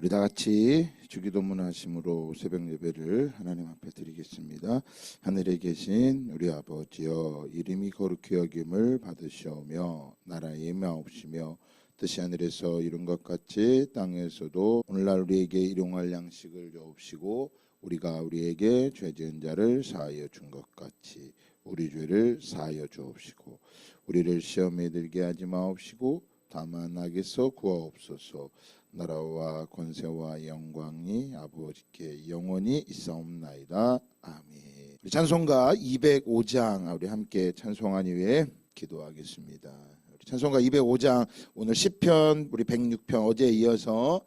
우리 다 같이 주기도문 하심으로 새벽 예배를 하나님 앞에 드리겠습니다. 하늘에 계신 우리 아버지여, 이름이 거룩히 여김을 받으시오며 나라의 임하옵시며 뜻이 하늘에서 이룬 것 같이 땅에서도 오늘날 우리에게 일용할 양식을 주옵시고 우리가 우리에게 죄 지은 자를 사하여 준 것 같이 우리 죄를 사하여 주옵시고 우리를 시험에 들게 하지 마옵시고 다만 악에서 구하옵소서. 나라와 권세와 영광이 아버지께 영원히 있사옵나이다. 아멘. 우리 찬송가 205장 우리 함께 찬송한 이후에 기도하겠습니다. 우리 찬송가 205장 오늘 시편 우리 106편 어제에 이어서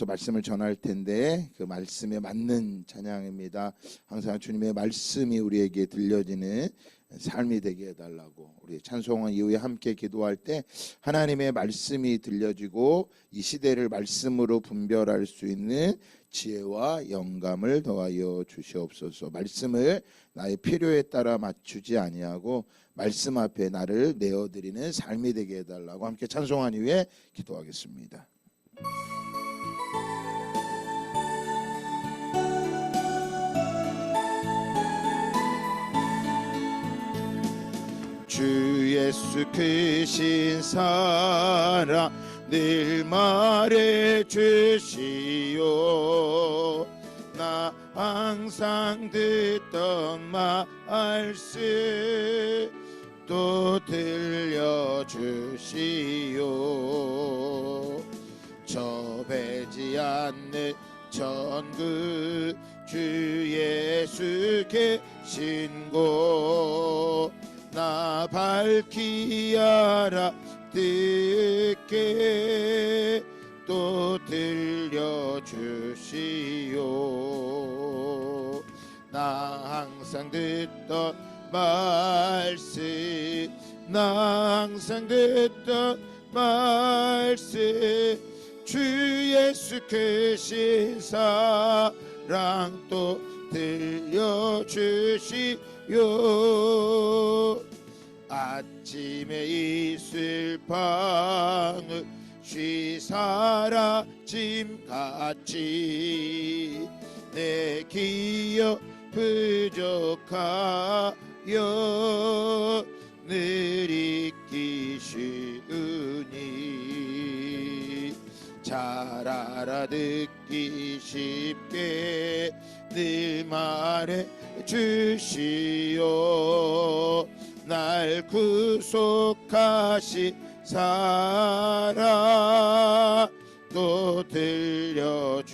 말씀을 전할 텐데 그 말씀에 맞는 찬양입니다. 항상 주님의 말씀이 우리에게 들려지는 삶이 되게 해달라고 우리 찬송한 이후에 함께 기도할 때 하나님의 말씀이 들려지고 이 시대를 말씀으로 분별할 수 있는 지혜와 영감을 더하여 주시옵소서. 말씀을 나의 필요에 따라 맞추지 아니하고 말씀 앞에 나를 내어드리는 삶이 되게 해달라고 함께 찬송한 이후에 기도하겠습니다. 주 예수 크신 사랑 늘 말해 주시오. 나 항상 듣던 말씀 또 들려주시오. 좁지 않는 천국 주 예수 계신 곳 나 밝히 알아듣게 또 들려주시오. 나 항상 듣던 말씀 나 항상 듣던 말씀 주 예수 크신 사랑 또 들려주시오. 아침에 있을 방을 쉬 사라짐같이 내 기억 부족하여 늘 잊기 쉬우니 잘 알아듣기 쉽게 늘 말해 주시오. 날 구속하시 사랑 또 들려주시오.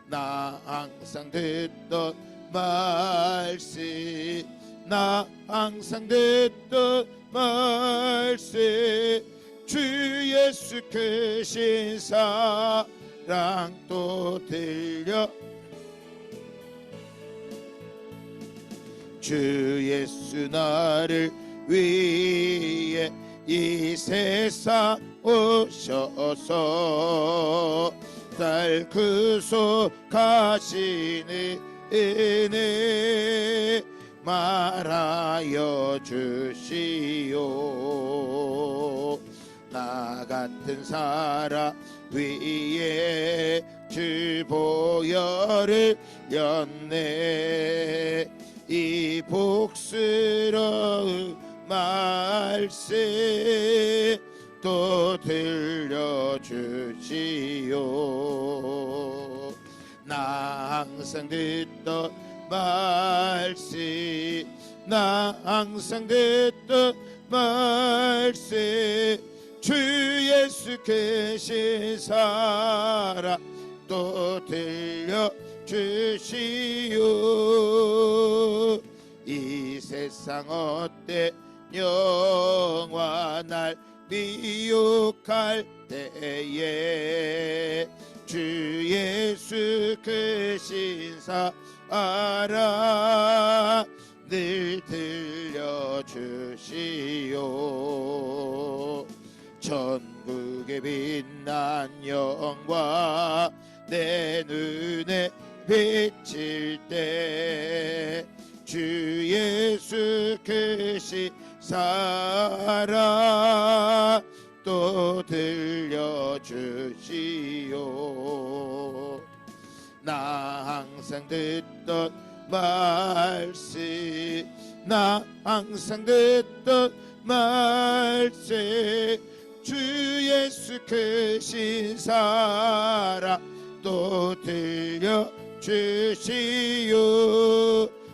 나 항상 듣던 말씀 나 항상 듣던 말씀 주 예수 크신 사랑 또 들려 주 예수 나를 위해 이 세상 오셔서 날 구속하시는 은혜 말하여 주시오. 나 같은 사람 위에 주 보혈을 렸네. 이 복스러운 말씀 또 들려주시오. 나 항상 듣던 말씀 나 항상 듣던 말씀 주 예수 크신 사랑 또 들려주시오. 이 세상 어때 영화 날 미혹할 때에 주 예수 크신 사랑 늘 들려주시오. 천국의 빛난 영광 내 눈에 비칠 때 주 예수 크신 사랑 또 들려주시오. 나 항상 듣던 말씀, 나 항상 듣던 말씀, 주 예수 크신 사랑 또 들려주시오.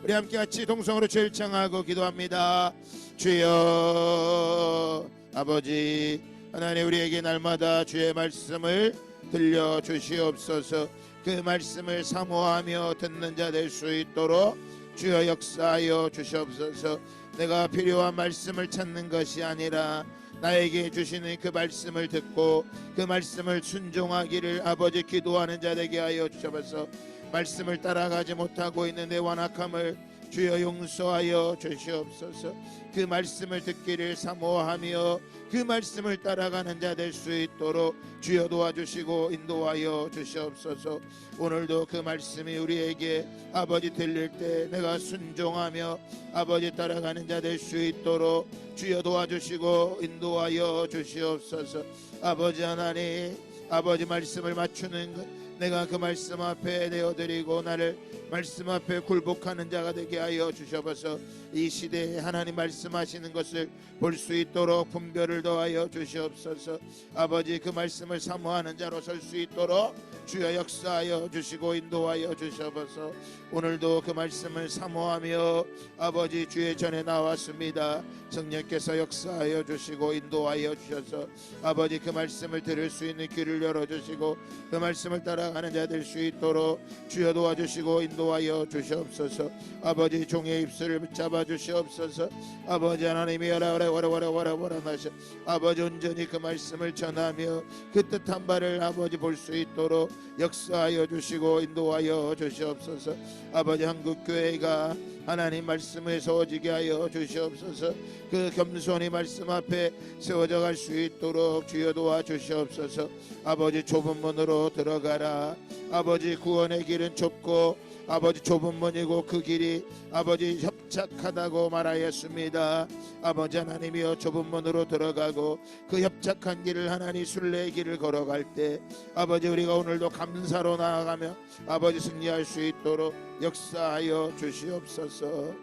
우리 함께 같이 동성으로 주를 청하고 기도합니다. 주여 아버지 하나님, 우리에게 날마다 주의 말씀을 들려주시옵소서. 그 말씀을 사모하며 듣는 자 될 수 있도록 주여 역사하여 주시옵소서. 내가 필요한 말씀을 찾는 것이 아니라 나에게 주시는 그 말씀을 듣고 그 말씀을 순종하기를 아버지 기도하는 자 되게 하여 주셔서 말씀을 따라가지 못하고 있는 내 완악함을 주여 용서하여 주시옵소서. 그 말씀을 듣기를 사모하며 그 말씀을 따라가는 자 될 수 있도록 주여 도와주시고 인도하여 주시옵소서. 오늘도 그 말씀이 우리에게 아버지 들릴 때 내가 순종하며 아버지 따라가는 자 될 수 있도록 주여 도와주시고 인도하여 주시옵소서. 아버지 하나님, 아버지 말씀을 맞추는 것, 내가 그 말씀 앞에 내어드리고 나를 말씀 앞에 굴복하는 자가 되게 하여 주셔서 이 시대에 하나님 말씀하시는 것을 볼 수 있도록 분별을 더하여 주시옵소서. 아버지 그 말씀을 사모하는 자로 설 수 있도록 주여 역사하여 주시고 인도하여 주셔서 오늘도 그 말씀을 사모하며 아버지 주의 전에 나왔습니다. 성령께서 역사하여 주시고 인도하여 주셔서 아버지 그 말씀을 들을 수 있는 귀를 열어주시고 그 말씀을 따라가는 자 될 수 있도록 주여 도와주시고 인도하여 주시옵소서. 아버지 종의 입술을 붙잡아 주시옵소서. 아버지 하나님이 와라와라와라와라와라와라나셔 아버지 온전히 그 말씀을 전하며 그 뜻한 바를 아버지 볼 수 있도록 역사하여 주시고 인도하여 주시옵소서. 아버지 한국교회가 하나님 말씀에 세워지게 하여 주시옵소서. 그 겸손히 말씀 앞에 세워져 갈 수 있도록 주여 도와주시옵소서. 아버지 좁은 문으로 들어가라. 아버지 구원의 길은 좁고 아버지 좁은 문이고 그 길이 아버지 협착하다고 말하였습니다. 아버지 하나님이여 좁은 문으로 들어가고 그 협착한 길을 하나님 순례의 길을 걸어갈 때 아버지 우리가 오늘도 감사로 나아가며 아버지 승리할 수 있도록 역사하여 주시옵소서.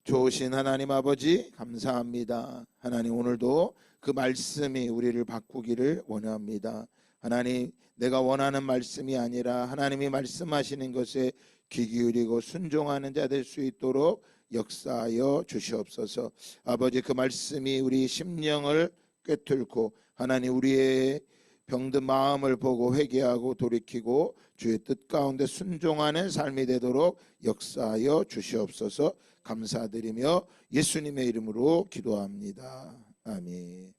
좋으신 하나님 아버지 감사합니다. 하나님 오늘도 그 말씀이 우리를 바꾸기를 원합니다. 하나님 내가 원하는 말씀이 아니라 하나님이 말씀하시는 것에 귀 기울이고 순종하는 자 될 수 있도록 역사하여 주시옵소서. 아버지 그 말씀이 우리 심령을 꿰뚫고 하나님 우리의 병든 마음을 보고 회개하고 돌이키고 주의 뜻 가운데 순종하는 삶이 되도록 역사하여 주시옵소서. 감사드리며 예수님의 이름으로 기도합니다. 아멘.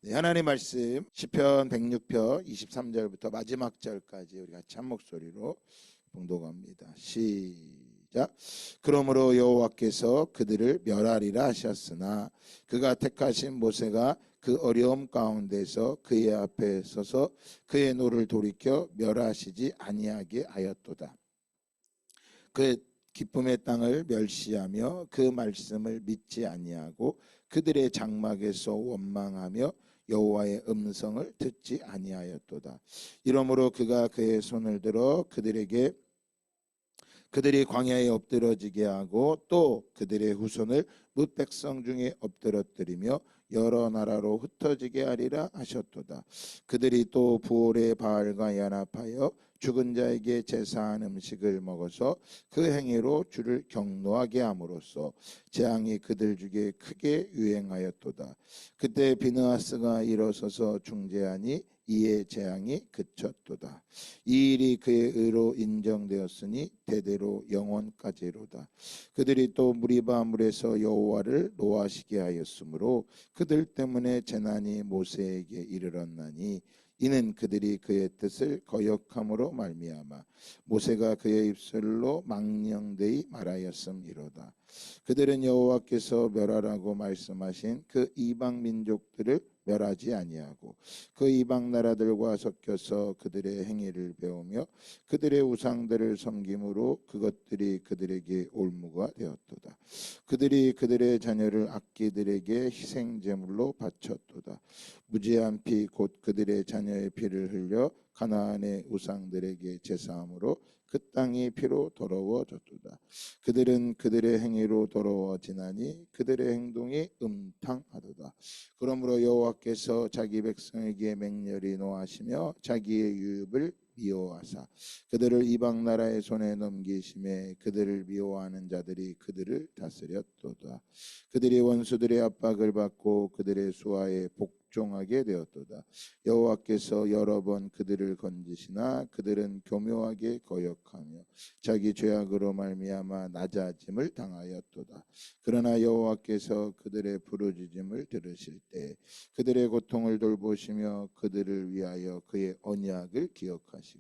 네, 하나님 말씀 시편 106편 23절부터 마지막 절까지 우리 같이 한 목소리로 봉독합니다. 시작. 그러므로 여호와께서 그들을 멸하리라 하셨으나 그가 택하신 모세가 그 어려움 가운데서 그의 앞에 서서 그의 노를 돌이켜 멸하시지 아니하게 하였도다. 그의 기쁨의 땅을 멸시하며 그 말씀을 믿지 아니하고 그들의 장막에서 원망하며 여호와의 음성을 듣지 아니하였도다. 이러므로 그가 그의 손을 들어 그들이 광야에 엎드러지게 하고 또 그들의 후손을 뭇 백성 중에 엎드러뜨리며 여러 나라로 흩어지게 하리라 하셨도다. 그들이 또 부올의 바알과 연합하여 죽은 자에게 제사한 음식을 먹어서 그 행위로 주를 경노하게 함으로써 재앙이 그들 중에 크게 유행하였도다. 그때 비느하스가 일어서서 중재하니 이에 재앙이 그쳤도다. 이 일이 그의 의로 인정되었으니 대대로 영원까지로다. 그들이 또 무리바 물에서 여호와를 노하시게 하였으므로 그들 때문에 재난이 모세에게 이르렀나니 이는 그들이 그의 뜻을 거역함으로 말미암아 모세가 그의 입술로 망령되이 말하였음이로다. 그들은 여호와께서 멸하라고 말씀하신 그 이방 민족들을 멸하지 아니하고 그 이방 나라들과 섞여서 그들의 행위를 배우며 그들의 우상들을 섬김으로 그것들이 그들에게 올무가 되었도다. 그들이 그들의 자녀를 악기들에게 희생 제물로 바쳤도다. 무지한 피 곧 그들의 자녀의 피를 흘려 가나안의 우상들에게 제사함으로 그 땅이 피로 더러워졌도다. 그들은 그들의 행위로 더러워지나니 그들의 행동이 음탕하도다. 그러므로 여호와께서 자기 백성에게 맹렬히 노하시며 자기의 유업을 미워하사 그들을 이방 나라의 손에 넘기심에 그들을 미워하는 자들이 그들을 다스렸도다. 그들이 원수들의 압박을 받고 그들의 수하에 복종하게 되었도다. 여호와께서 여러 번 그들을 건지시나 그들은 교묘하게 거역하며 자기 죄악으로 말미암아 낮아짐을 당하였도다. 그러나 여호와께서 그들의 부르짖음을 들으실 때 그들의 고통을 돌보시며 그들을 위하여 그의 언약을 기억하시고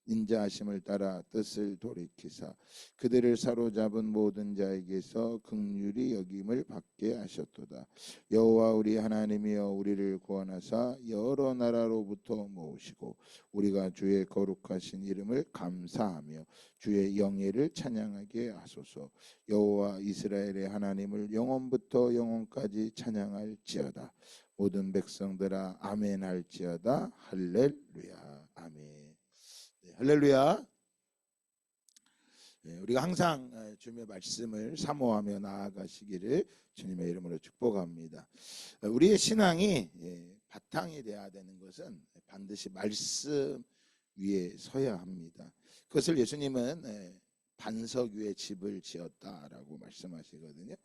인자하심을 따라 뜻을 돌이키사 그들을 사로잡은 모든 자에게서 긍휼히 여김을 받게 하셨도다. 여호와 우리 하나님이여 우리를 구원하사 여러 나라로부터 모으시고 우리가 주의 거룩하신 이름을 감사하며 주의 영예를 찬양하게 하소서. 여호와 이스라엘의 하나님을 영원부터 영원까지 찬양할지어다. 모든 백성들아 아멘 할지어다. 할렐루야. 아멘. 네, 할렐루야. 네, 우리가 항상 주님의 말씀을 사모하며 나아가시기를 주님의 이름으로 축복합니다. 우리의 신앙이 바탕이 되어야 되는 것은 반드시 말씀 위에 서야 합니다. 그것을 예수님은 반석 위에 집을 지었다라고 말씀하시거든요.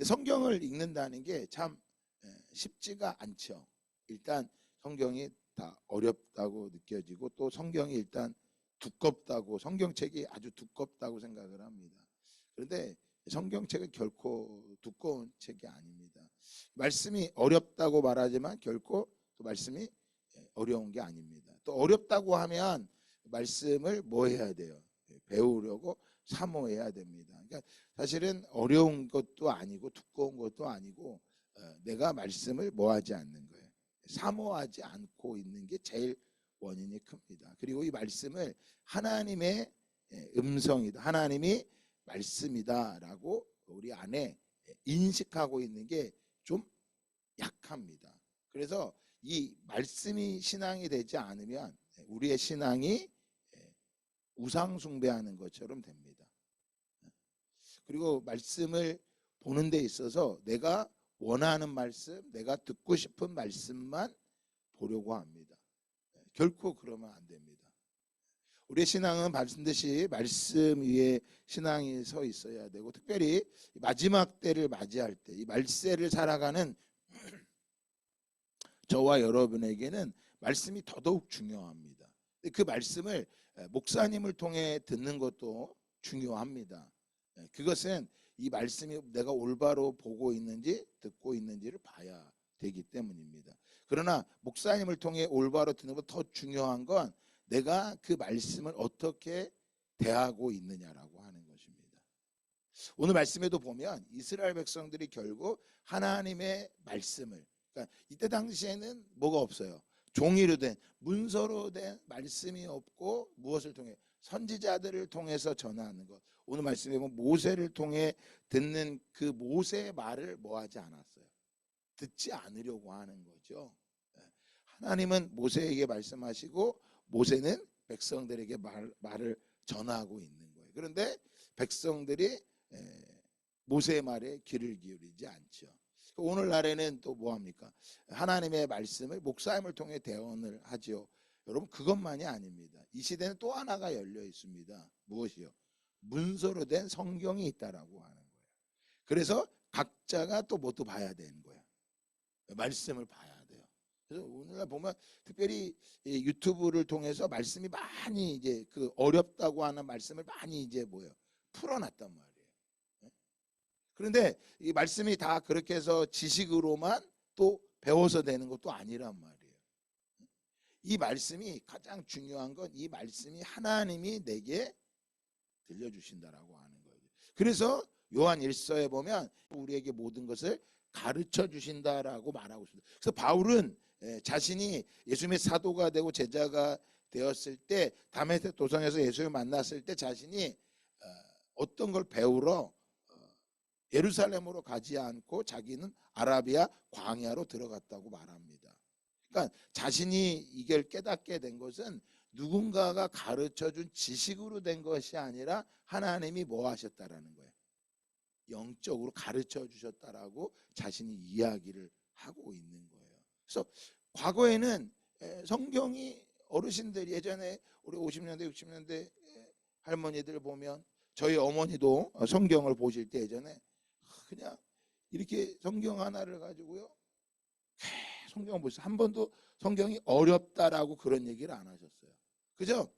성경을 읽는다는 게 참 쉽지가 않죠. 일단 성경이 다 어렵다고 느껴지고 또 성경이 일단 두껍다고, 성경책이 아주 두껍다고 생각을 합니다. 그런데 성경책은 결코 두꺼운 책이 아닙니다. 말씀이 어렵다고 말하지만 결코 또 말씀이 어려운 게 아닙니다. 또 어렵다고 하면 말씀을 뭐 해야 돼요? 배우려고 사모해야 됩니다. 그러니까 사실은 어려운 것도 아니고 두꺼운 것도 아니고 내가 말씀을 뭐 하지 않는 거예요. 사모하지 않고 있는 게 제일 원인이 큽니다. 그리고 이 말씀을 하나님의 음성이다, 하나님이 말씀이다라고 우리 안에 인식하고 있는 게 좀 약합니다. 그래서 이 말씀이 신앙이 되지 않으면 우리의 신앙이 우상 숭배하는 것처럼 됩니다. 그리고 말씀을 보는 데 있어서 내가 원하는 말씀, 내가 듣고 싶은 말씀만 보려고 합니다. 결코 그러면 안 됩니다. 우리의 신앙은 반드시 말씀 위에 신앙이 서 있어야 되고, 특별히 마지막 때를 맞이할 때 이 말세를 살아가는 저와 여러분에게는 말씀이 더더욱 중요합니다. 그 말씀을 목사님을 통해 듣는 것도 중요합니다. 그것은 이 말씀이 내가 올바로 보고 있는지 듣고 있는지를 봐야 되기 때문입니다. 그러나 목사님을 통해 올바로 듣는 것 더 중요한 건 내가 그 말씀을 어떻게 대하고 있느냐라고 하는 것입니다. 오늘 말씀에도 보면 이스라엘 백성들이 결국 하나님의 말씀을, 그러니까 이때 당시에는 뭐가 없어요. 종이로 된, 문서로 된 말씀이 없고 무엇을 통해? 선지자들을 통해서 전하는 것. 오늘 말씀에 보면 모세를 통해 듣는 그 모세의 말을 뭐 하지 않았어요. 듣지 않으려고 하는 거죠. 하나님은 모세에게 말씀하시고 모세는 백성들에게 말을 전하고 있는 거예요. 그런데 백성들이 모세의 말에 귀를 기울이지 않죠. 오늘날에는 또 뭐합니까? 하나님의 말씀을 목사님을 통해 대언을 하죠. 여러분, 그것만이 아닙니다. 이 시대는 또 하나가 열려 있습니다. 무엇이요? 문서로 된 성경이 있다라고 하는 거예요. 그래서 각자가 또 뭣도 봐야 되는 거예요. 말씀을 봐야 돼요. 그래서 오늘날 보면 특별히 유튜브를 통해서 말씀이 많이 이제 그 어렵다고 하는 말씀을 많이 이제 뭐예요? 풀어놨단 말이에요. 그런데 이 말씀이 다 그렇게 해서 지식으로만 또 배워서 되는 것도 아니란 말이에요. 이 말씀이 가장 중요한 건 이 말씀이 하나님이 내게 들려주신다라고 하는 거예요. 그래서 요한 1서에 보면 우리에게 모든 것을 가르쳐 주신다라고 말하고 있습니다. 그래서 바울은 자신이 예수님의 사도가 되고 제자가 되었을 때 다메섹 도성에서 예수님을 만났을 때 자신이 어떤 걸 배우러 예루살렘으로 가지 않고 자기는 아라비아 광야로 들어갔다고 말합니다. 그러니까 자신이 이걸 깨닫게 된 것은 누군가가 가르쳐준 지식으로 된 것이 아니라 하나님이 뭐 하셨다라는 거예요. 영적으로 가르쳐 주셨다라고 자신이 이야기를 하고 있는 거예요. 그래서 과거에는 성경이 어르신들이 예전에 우리 50년대 60년대 할머니들 보면 저희 어머니도 성경을 보실 때 예전에 그냥 이렇게 성경 하나를 가지고요 성경을 보셨어요. 한 번도 성경이 어렵다라고 그런 얘기를 안 하셨어요. 그죠?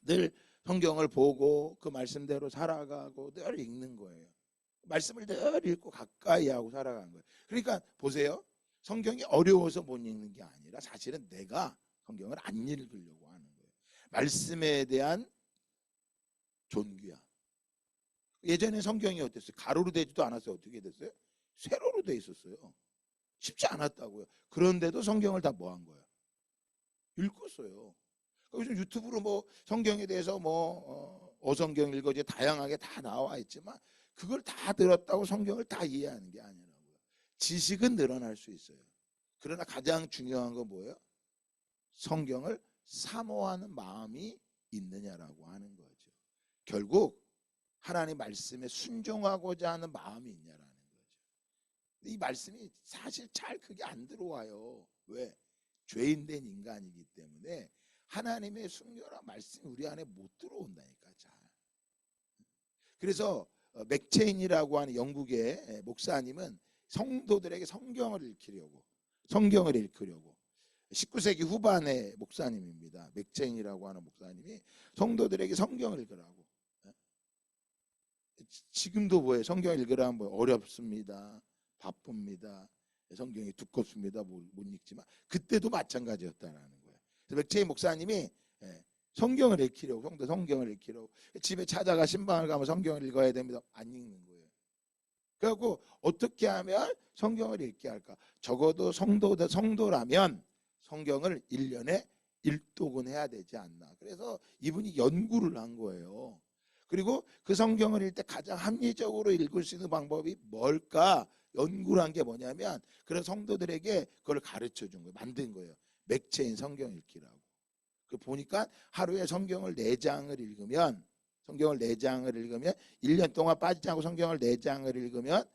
늘 성경을 보고 그 말씀대로 살아가고 늘 읽는 거예요. 말씀을 늘 읽고 가까이 하고 살아가는 거예요. 그러니까 보세요. 성경이 어려워서 못 읽는 게 아니라 사실은 내가 성경을 안 읽으려고 하는 거예요. 말씀에 대한 존귀함. 예전에 성경이 어땠어요? 가로로 되지도 않았어요. 어떻게 됐어요? 세로로 돼 있었어요. 쉽지 않았다고요. 그런데도 성경을 다 뭐 한 거예요? 읽었어요. 요즘 유튜브로 뭐 성경에 대해서 뭐 어성경 읽어지 다양하게 다 나와 있지만 그걸 다 들었다고 성경을 다 이해하는 게 아니라고요. 지식은 늘어날 수 있어요. 그러나 가장 중요한 건 뭐예요? 성경을 사모하는 마음이 있느냐라고 하는 거죠. 결국 하나님 말씀에 순종하고자 하는 마음이 있냐라는 거죠. 이 말씀이 사실 잘 그게 안 들어와요. 왜? 죄인된 인간이기 때문에 하나님의 순결한 말씀이 우리 안에 못 들어온다니까 잘. 그래서 맥체인이라고 하는 영국의 목사님은 성도들에게 성경을 읽히려고 19세기 후반의 목사님입니다. 맥체인이라고 하는 목사님이 성도들에게 성경을 읽으라고. 지금도 뭐예요? 성경을 읽으라면 뭐 어렵습니다. 바쁩니다. 성경이 두껍습니다. 못 읽지만 그때도 마찬가지였다라는 거예요. 그래서 맥체인 목사님이 성경을 읽히려고 성도 성경을 읽히려고 집에 찾아가 신방을 가면 성경을 읽어야 됩니다. 안 읽는 거예요. 그래갖고 어떻게 하면 성경을 읽게 할까? 적어도 성도라면 성경을 1년에 1독은 해야 되지 않나. 그래서 이분이 연구를 한 거예요. 그리고 그 성경을 읽을 때 가장 합리적으로 읽을 수 있는 방법이 뭘까? 연구를 한 게 뭐냐면 그런 성도들에게 그걸 가르쳐 준 거예요. 만든 거예요. 맥체인 성경 읽기라고. 그 보니까 하루에 성경을 4장을 읽으면 1년 동안 빠지지 않고 성경을 4장을 읽으면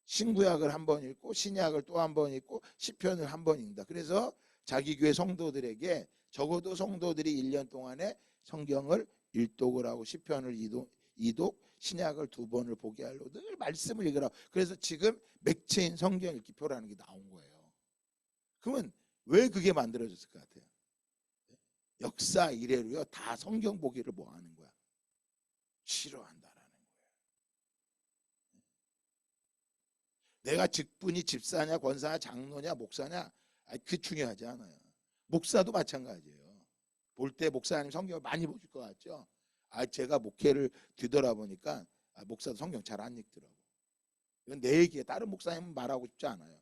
신구약을 한 번 읽고 신약을 또 한 번 읽고 시편을 한 번 읽는다. 그래서 자기 교회 성도들에게 적어도 성도들이 1년 동안에 성경을 1독을 하고 시편을 2독 신약을 2번을 보게 하려고 늘 말씀을 읽으라고. 그래서 지금 맥체인 성경 읽기표라는 게 나온 거예요. 그러면 왜 그게 만들어졌을 것 같아요? 역사 이래로요 다 성경 보기를 뭐 하는 거야? 싫어한다라는 거예요. 내가 직분이 집사냐 권사냐 장로냐 목사냐 그 중요하지 않아요. 목사도 마찬가지예요. 볼 때 목사님 성경을 많이 보실 것 같죠? 제가 목회를 뒤돌아보니까 목사도 성경 잘 안 읽더라고. 이건 내 얘기에 다른 목사님은 말하고 싶지 않아요.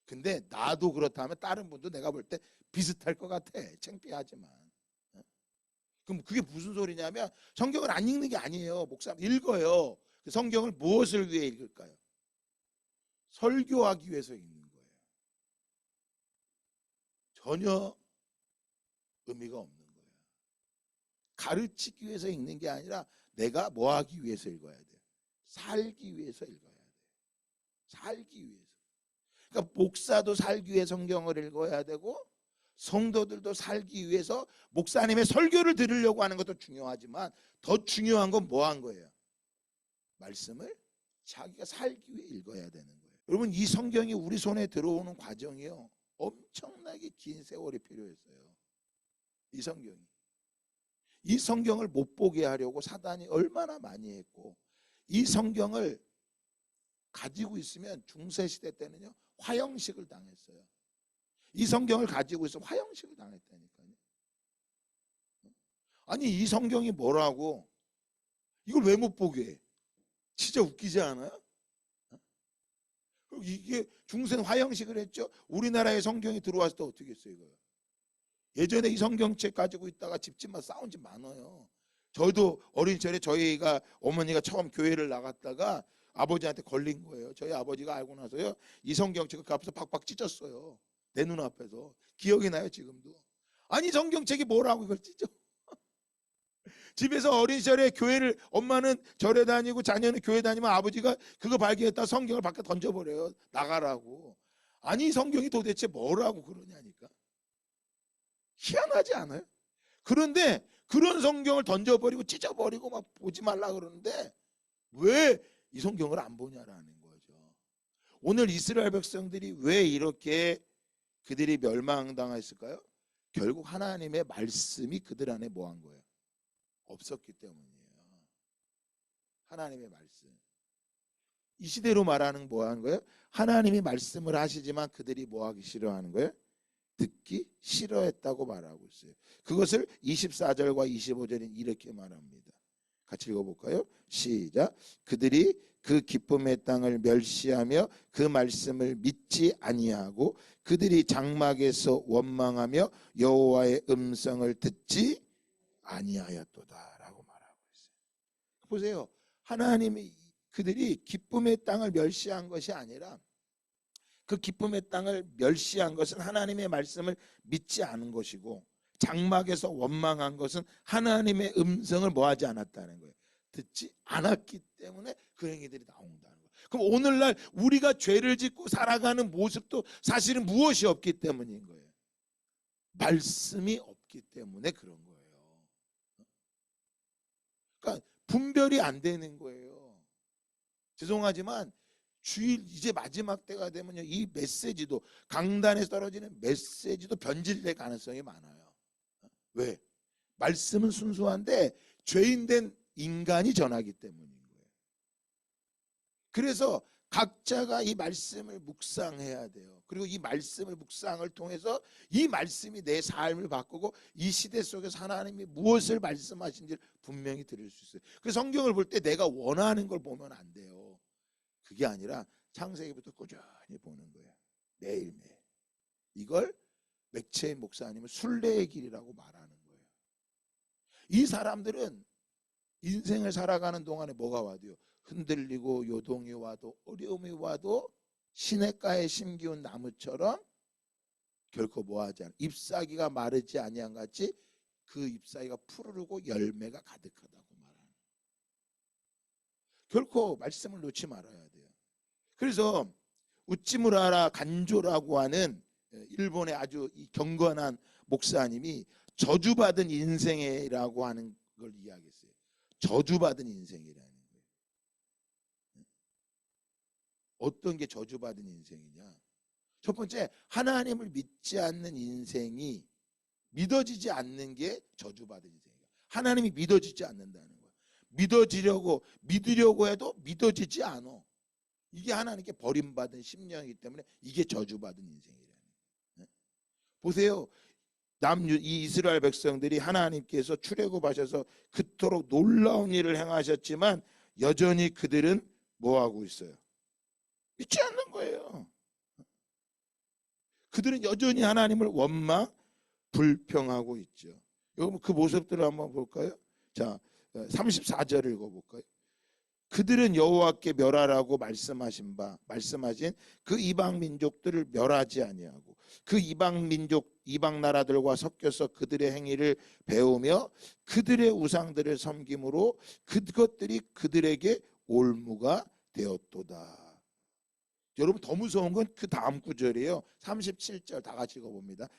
근데 나도 그렇다면 다른 분도 내가 볼 때 비슷할 것 같아. 창피하지만. 그럼 그게 무슨 소리냐면 성경을 안 읽는 게 아니에요. 목사님 읽어요. 그 성경을 무엇을 위해 읽을까요? 설교하기 위해서 읽는 거예요. 전혀 의미가 없는 거예요. 가르치기 위해서 읽는 게 아니라 내가 뭐 하기 위해서 읽어야 돼요? 살기 위해서 읽어야 돼요. 살기 위해서. 그러니까 목사도 살기 위해 성경을 읽어야 되고 성도들도 살기 위해서 목사님의 설교를 들으려고 하는 것도 중요하지만 더 중요한 건 뭐 한 거예요? 말씀을 자기가 살기 위해 읽어야 되는 거예요. 여러분 이 성경이 우리 손에 들어오는 과정이요 엄청나게 긴 세월이 필요했어요. 이 성경을 못 보게 하려고 사단이 얼마나 많이 했고 이 성경을 가지고 있으면 중세시대 때는요 화형식을 당했어요. 이 성경을 가지고 있으면 화형식을 당했다니까요. 아니 이 성경이 뭐라고 이걸 왜 못 보게 해? 진짜 웃기지 않아요? 이게 중세는 화형식을 했죠. 우리나라에 성경이 들어왔을 때 어떻게 했어요? 이거 예전에 이 성경책 가지고 있다가 집집마다 싸운 집 많아요. 저도 어린 시절에 저희가 어머니가 처음 교회를 나갔다가 아버지한테 걸린 거예요. 저희 아버지가 알고 나서요 이 성경책을 그 앞에서 박박 찢었어요. 내 눈앞에서. 기억이 나요 지금도. 아니 성경책이 뭐라고 이걸 찢어. 집에서 어린 시절에 교회를 엄마는 절에 다니고 자녀는 교회 다니면 아버지가 그거 발견했다 성경을 밖에 던져버려요. 나가라고. 아니 성경이 도대체 뭐라고 그러냐니까. 희한하지 않아요? 그런데 그런 성경을 던져버리고 찢어버리고 막 보지 말라 그러는데 왜 이 성경을 안 보냐라는 거죠. 오늘 이스라엘 백성들이 왜 이렇게 그들이 멸망당했을까요? 결국 하나님의 말씀이 그들 안에 뭐 한 거예요? 없었기 때문이에요. 하나님의 말씀. 이 시대로 말하는 뭐 하는 거예요? 하나님이 말씀을 하시지만 그들이 뭐 하기 싫어하는 거예요? 듣기 싫어했다고 말하고 있어요. 그것을 24절과 25절은 이렇게 말합니다. 같이 읽어볼까요? 시작. 그들이 그 기쁨의 땅을 멸시하며 그 말씀을 믿지 아니하고 그들이 장막에서 원망하며 여호와의 음성을 듣지 아니하였도다라고 말하고 있어요. 보세요. 하나님이 그들이 기쁨의 땅을 멸시한 것이 아니라 그 기쁨의 땅을 멸시한 것은 하나님의 말씀을 믿지 않은 것이고 장막에서 원망한 것은 하나님의 음성을 뭐하지 않았다는 거예요. 듣지 않았기 때문에 그 행위들이 나온다는 거예요. 그럼 오늘날 우리가 죄를 짓고 살아가는 모습도 사실은 무엇이 없기 때문인 거예요. 말씀이 없기 때문에 그런 거예요. 그러니까 분별이 안 되는 거예요. 죄송하지만 주일 이제 마지막 때가 되면요 이 메시지도 강단에서 떨어지는 메시지도 변질될 가능성이 많아요. 왜? 말씀은 순수한데 죄인된 인간이 전하기 때문인 거예요. 그래서 각자가 이 말씀을 묵상해야 돼요. 그리고 이 말씀을 묵상을 통해서 이 말씀이 내 삶을 바꾸고 이 시대 속에서 하나님이 무엇을 말씀하신지를 분명히 들을 수 있어요. 그래서 성경을 볼 때 내가 원하는 걸 보면 안 돼요. 그게 아니라 창세기부터 꾸준히 보는 거예요. 매일매일. 이걸 맥체인 목사님은 순례의 길이라고 말하는 거예요. 이 사람들은 인생을 살아가는 동안에 뭐가 와도요. 흔들리고 요동이 와도 어려움이 와도 시냇가에 심기운 나무처럼 결코 뭐하지 않아. 잎사귀가 마르지 아니한 같이 그 잎사귀가 푸르르고 열매가 가득하다고 말하는 거예요. 결코 말씀을 놓지 말아야 돼요. 그래서 우찌무라라 간조라고 하는 일본의 아주 경건한 목사님이 저주받은 인생이라고 하는 걸 이야기했어요. 저주받은 인생이라는 거예요. 어떤 게 저주받은 인생이냐? 첫 번째, 하나님을 믿지 않는 인생이 믿어지지 않는 게 저주받은 인생이에요. 하나님이 믿어지지 않는다는 거예요. 믿으려고 해도 믿어지지 않아. 이게 하나님께 버림받은 심령이기 때문에 이게 저주받은 인생이라는 거예요. 보세요. 이 이스라엘 백성들이 하나님께서 출애굽하셔서 그토록 놀라운 일을 행하셨지만 여전히 그들은 뭐하고 있어요? 믿지 않는 거예요. 그들은 여전히 하나님을 원망, 불평하고 있죠. 여러분 그 모습들을 한번 볼까요? 자, 34절을 읽어볼까요? 그들은 여호와께 멸하라고 말씀하신 그 이방 민족들을 멸하지 아니하고 그 이방 민족 이방 나라들과 섞여서 그들의 행위를 배우며 그들의 우상들을 섬김으로 그것들이 그들에게 올무가 되었도다. 여러분 더 무서운 건 그 다음 구절이에요. 37절 다 같이 읽어봅니다.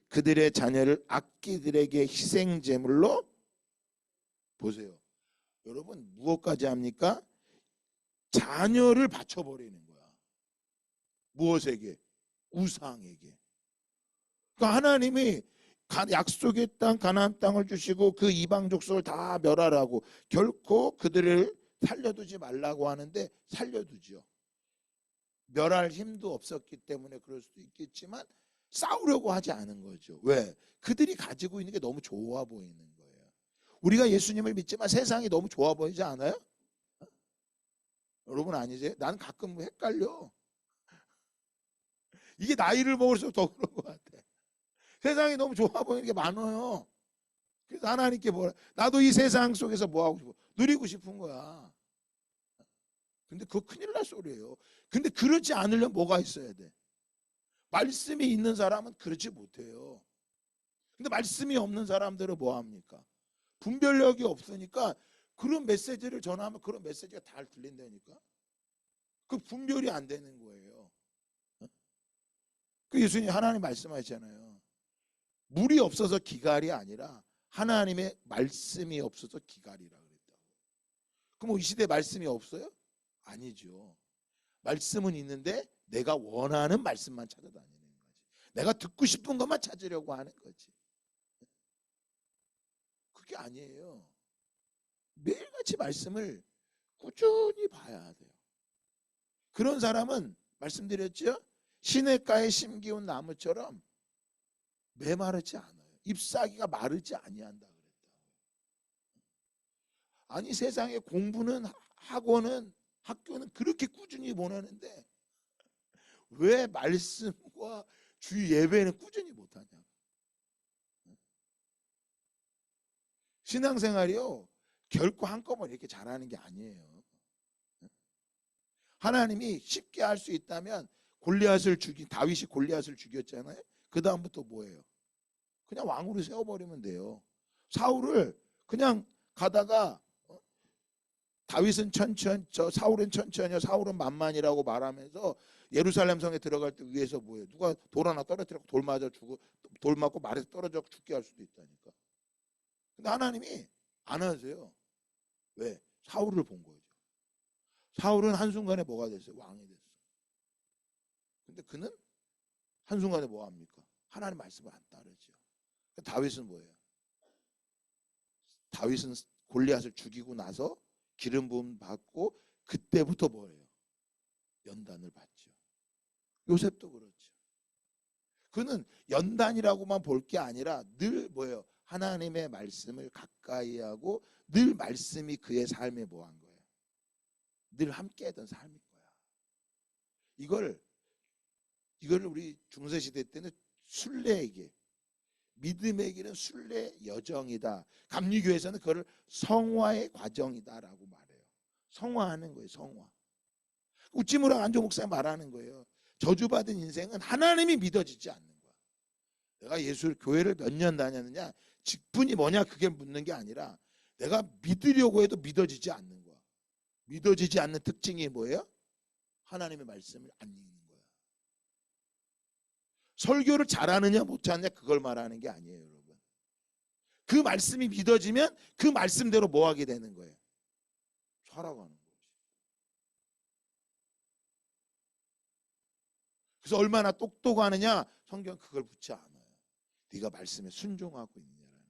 그들의 자녀를 악기들에게 희생 제물로 보세요. 여러분 무엇까지 합니까? 자녀를 바쳐버리는 거야. 무엇에게? 우상에게. 그러니까 하나님이 약속의 땅 가나안 땅을 주시고 그 이방 족속을 다 멸하라고 결코 그들을 살려두지 말라고 하는데 살려두죠. 멸할 힘도 없었기 때문에 그럴 수도 있겠지만 싸우려고 하지 않은 거죠. 왜? 그들이 가지고 있는 게 너무 좋아 보이는 거예요. 우리가 예수님을 믿지만 세상이 너무 좋아 보이지 않아요? 여러분 아니세요? 나는 가끔 헷갈려. 이게 나이를 먹을수록 더 그런 것 같아. 세상이 너무 좋아 보이는 게 많아요. 그래서 하나님께 뭐라, 나도 이 세상 속에서 뭐 하고 싶어? 누리고 싶은 거야. 근데 그거 큰일 날 소리예요. 근데 그렇지 않으려면 뭐가 있어야 돼? 말씀이 있는 사람은 그렇지 못해요. 근데 말씀이 없는 사람들은 뭐 합니까? 분별력이 없으니까 그런 메시지를 전하면 그런 메시지가 다 들린다니까. 그 분별이 안 되는 거예요. 그 예수님 하나님 말씀하셨잖아요. 물이 없어서 기갈이 아니라 하나님의 말씀이 없어서 기갈이라 그랬다고. 그럼 이 시대에 말씀이 없어요? 아니죠. 말씀은 있는데 내가 원하는 말씀만 찾아다니는 거지. 내가 듣고 싶은 것만 찾으려고 하는 거지. 그게 아니에요. 매일같이 말씀을 꾸준히 봐야 돼요. 그런 사람은 말씀드렸죠? 시냇가에 심기운 나무처럼 메마르지 않아요. 잎사귀가 마르지 아니한다 그랬다. 아니 세상에 공부는 학원은 학교는 그렇게 꾸준히 보내는데 왜 말씀과 주 예배는 꾸준히 못하냐? 신앙생활이요 결코 한꺼번에 이렇게 잘하는 게 아니에요. 하나님이 쉽게 할 수 있다면 다윗이 골리앗을 죽였잖아요. 그 다음부터 뭐예요? 그냥 왕으로 세워버리면 돼요. 사울을 그냥 가다가 다윗은 천천히, 사울은 천천히요, 사울은 만만이라고 말하면서 예루살렘 성에 들어갈 때 위에서 뭐예요? 누가 돌 하나 떨어뜨리고 돌 맞아 죽고 돌 맞고 말에서 떨어져 죽게 할 수도 있다니까. 근데 하나님이 안 하세요. 왜? 사울을 본 거죠. 사울은 한순간에 뭐가 됐어요? 왕이 됐어. 근데 그는 한순간에 뭐 합니까? 하나님 말씀을 안 따르죠. 다윗은 뭐예요? 다윗은 골리앗을 죽이고 나서 기름 부음 받고 그때부터 뭐예요? 연단을 받죠. 요셉도 그렇죠. 그는 연단이라고만 볼 게 아니라 늘 뭐예요? 하나님의 말씀을 가까이 하고 늘 말씀이 그의 삶에 뭐 한 거예요? 늘 함께 했던 삶인 거야. 이걸 우리 중세시대 때는 순례에게, 믿음의 길은 순례 여정이다. 감리교에서는 그걸 성화의 과정이다라고 말해요. 성화하는 거예요. 성화. 우찌무라 안조 목사님 말하는 거예요. 저주받은 인생은 하나님이 믿어지지 않는 거야. 내가 교회를 몇 년 다녔느냐, 직분이 뭐냐 그게 묻는 게 아니라 내가 믿으려고 해도 믿어지지 않는 거야. 믿어지지 않는 특징이 뭐예요? 하나님의 말씀을 안 읽는 거야. 설교를 잘하느냐 못하느냐 그걸 말하는 게 아니에요, 여러분. 그 말씀이 믿어지면 그 말씀대로 뭐 하게 되는 거예요? 살아가는 거지. 그래서 얼마나 똑똑하느냐? 성경 그걸 묻지 않아요. 네가 말씀에 순종하고 있느냐라는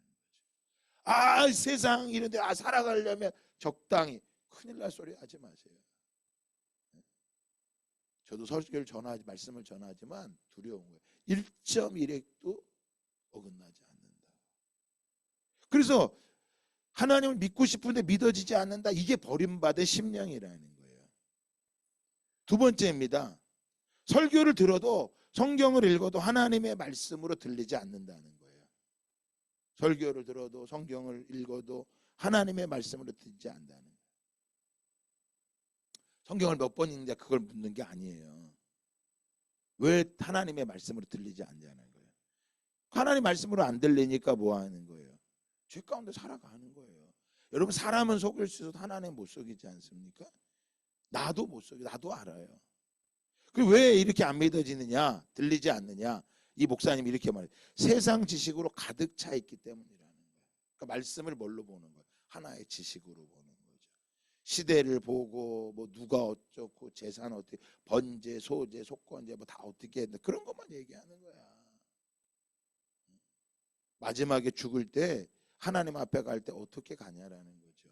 거죠. 세상 이런데 살아가려면 적당히, 큰일 날 소리 하지 마세요. 저도 설교를 말씀을 전하지만 두려운 거예요. 1.1핵도 어긋나지 않는다. 그래서 하나님을 믿고 싶은데 믿어지지 않는다. 이게 버림받은 심령이라는 거예요. 두 번째입니다. 설교를 들어도 성경을 읽어도 하나님의 말씀으로 들리지 않는다는 거예요. 설교를 들어도 성경을 읽어도 하나님의 말씀으로 들리지 않는다는 거예요. 성경을 몇 번 읽는지 그걸 묻는 게 아니에요. 왜 하나님의 말씀으로 들리지 않냐는 거예요. 하나님 말씀으로 안 들리니까 뭐 하는 거예요? 죄 가운데 살아가는 거예요. 여러분 사람은 속일 수 있어도 하나님 못 속이지 않습니까? 나도 못 속여. 나도 알아요. 왜 이렇게 안 믿어지느냐? 들리지 않느냐? 이 목사님이 이렇게 말해요. 세상 지식으로 가득 차 있기 때문이라는 거예요. 그러니까 말씀을 뭘로 보는 거예요? 하나의 지식으로 보는 거죠. 시대를 보고 뭐 누가 어쩌고 재산 어떻게 번제, 소제, 속건제 뭐 다 어떻게 했는데 그런 것만 얘기하는 거야. 마지막에 죽을 때 하나님 앞에 갈 때 어떻게 가냐라는 거죠.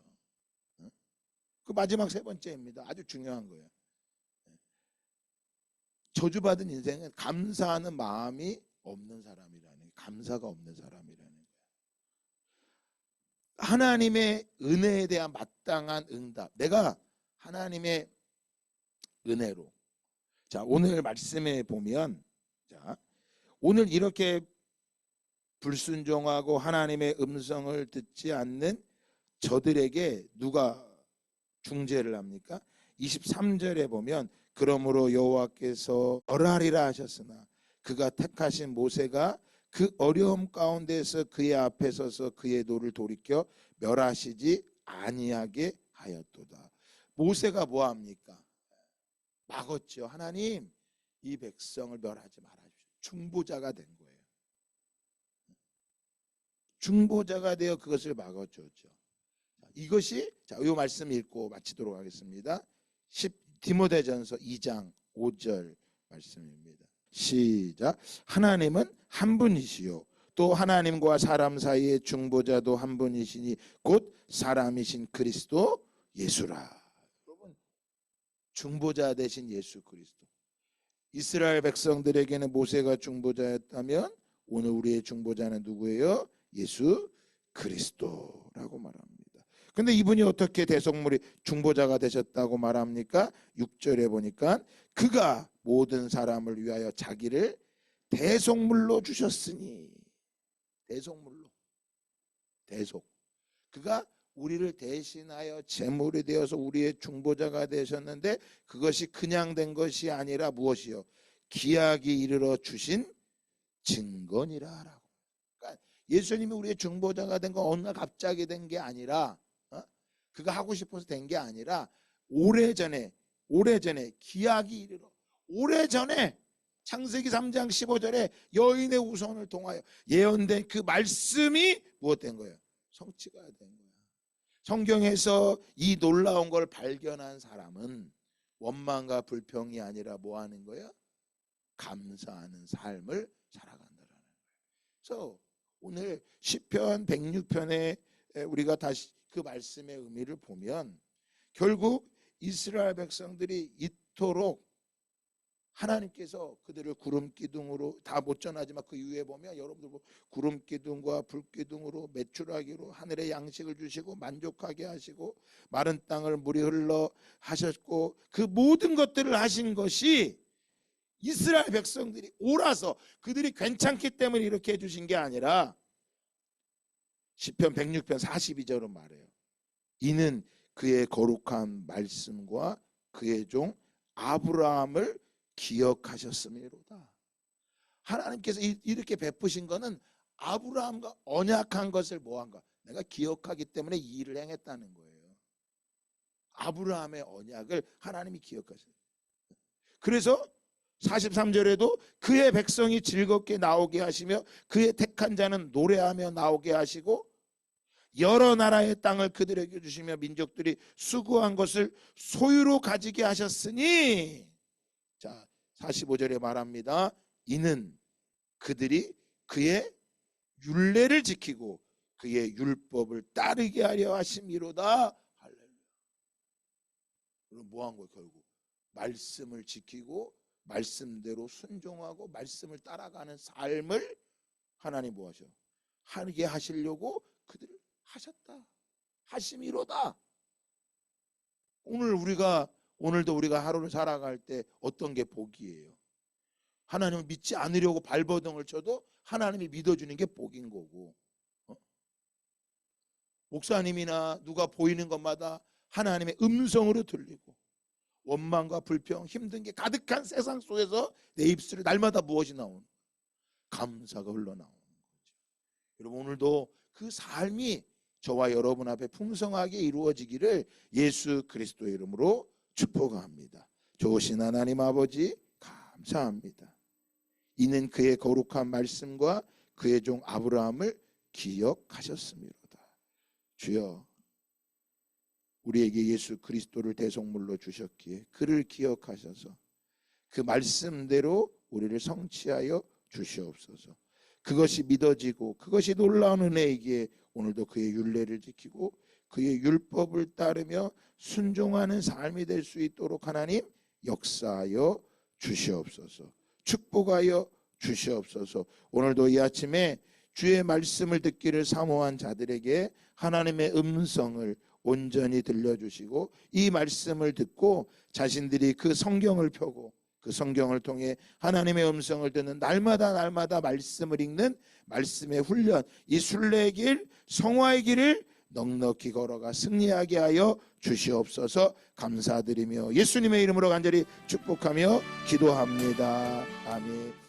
그 마지막 세 번째입니다. 아주 중요한 거예요. 저주받은 인생은 감사하는 마음이 없는 사람이라는, 감사가 없는 사람이라는 거예요. 하나님의 은혜에 대한 마땅한 응답. 내가 하나님의 은혜로. 자, 오늘 말씀에 보면, 자, 오늘 이렇게 불순종하고 하나님의 음성을 듣지 않는 저들에게 누가 중재를 합니까? 23절에 보면 그러므로 여호와께서 멸하리라 하셨으나 그가 택하신 모세가 그 어려움 가운데서 그의 앞에 서서 그의 노를 돌이켜 멸하시지 아니하게 하였도다. 모세가 뭐합니까? 막았죠. 하나님, 이 백성을 멸하지 말아주십시오. 중보자가 된 거예요. 중보자가 되어 그것을 막아줬죠. 이것이, 자, 이 말씀 읽고 마치도록 하겠습니다. 디모데전서 2장 5절 말씀입니다. 시작. 하나님은 한 분이시요 또 하나님과 사람 사이의 중보자도 한 분이시니 곧 사람이신 그리스도 예수라. 여러분, 중보자 되신 예수 그리스도. 이스라엘 백성들에게는 모세가 중보자였다면 오늘 우리의 중보자는 누구예요? 예수 그리스도라고 말합니다. 근데 이분이 어떻게 대속물이 중보자가 되셨다고 말합니까? 6절에 보니까 그가 모든 사람을 위하여 자기를 대속물로 주셨으니. 대속물로. 대속. 그가 우리를 대신하여 제물이 되어서 우리의 중보자가 되셨는데 그것이 그냥 된 것이 아니라 무엇이요? 기약이 이르러 주신 증거니라. 그러니까 예수님이 우리의 중보자가 된 건 어느 날 갑자기 된 게 아니라 그가 하고 싶어서 된 게 아니라 오래전에 기약이 이르러 오래전에 창세기 3장 15절에 여인의 우선을 통하여 예언된 그 말씀이 무엇된 거예요? 성취가 된 거예요. 성경에서 이 놀라운 걸 발견한 사람은 원망과 불평이 아니라 뭐 하는 거예요? 감사하는 삶을 살아간다는 거예요. 그래서 오늘 시편 106편에 우리가 다시 그 말씀의 의미를 보면 결국 이스라엘 백성들이 이토록 하나님께서 그들을 구름 기둥으로 다 못 전하지만 그 이후에 보면 여러분들 구름 기둥과 불 기둥으로 매출하기로 하늘의 양식을 주시고 만족하게 하시고 마른 땅을 물이 흘러 하셨고 그 모든 것들을 하신 것이 이스라엘 백성들이 옳아서 그들이 괜찮기 때문에 이렇게 해주신 게 아니라 시편 106편 42절은 말해요. 이는 그의 거룩한 말씀과 그의 종 아브라함을 기억하셨음이로다. 하나님께서 이렇게 베푸신 거는 아브라함과 언약한 것을 뭐한가? 내가 기억하기 때문에 이 일을 행했다는 거예요. 아브라함의 언약을 하나님이 기억하셔요. 그래서 43절에도 그의 백성이 즐겁게 나오게 하시며 그의 택한 자는 노래하며 나오게 하시고 여러 나라의 땅을 그들에게 주시며 민족들이 수고한 것을 소유로 가지게 하셨으니, 자 45절에 말합니다. 이는 그들이 그의 율례를 지키고 그의 율법을 따르게 하려 하심이로다. 할렐루야. 그럼 뭐한 거예요? 결국 말씀을 지키고 말씀대로 순종하고 말씀을 따라가는 삶을 하나님 뭐 하셔? 하게 하시려고 그들을 하셨다. 하심이로다. 오늘도 우리가 하루를 살아갈 때 어떤 게 복이에요? 하나님을 믿지 않으려고 발버둥을 쳐도 하나님이 믿어주는 게 복인 거고, 목사님이나 누가 보이는 것마다 하나님의 음성으로 들리고 원망과 불평, 힘든 게 가득한 세상 속에서 내 입술에 날마다 무엇이 나오는? 감사가 흘러나오는 거죠. 여러분, 오늘도 그 삶이 저와 여러분 앞에 풍성하게 이루어지기를 예수 그리스도의 이름으로 축복합니다. 좋으신 하나님 아버지 감사합니다. 이는 그의 거룩한 말씀과 그의 종 아브라함을 기억하셨음이로다. 주여, 우리에게 예수 그리스도를 대속물로 주셨기에 그를 기억하셔서 그 말씀대로 우리를 성취하여 주시옵소서. 그것이 믿어지고 그것이 놀라운 은혜이기에 오늘도 그의 율례를 지키고 그의 율법을 따르며 순종하는 삶이 될 수 있도록 하나님 역사하여 주시옵소서. 축복하여 주시옵소서. 오늘도 이 아침에 주의 말씀을 듣기를 사모한 자들에게 하나님의 음성을 온전히 들려주시고 이 말씀을 듣고 자신들이 그 성경을 펴고 그 성경을 통해 하나님의 음성을 듣는 날마다 말씀을 읽는 말씀의 훈련, 이 순례의 길, 성화의 길을 넉넉히 걸어가 승리하게 하여 주시옵소서. 감사드리며 예수님의 이름으로 간절히 축복하며 기도합니다. 아멘.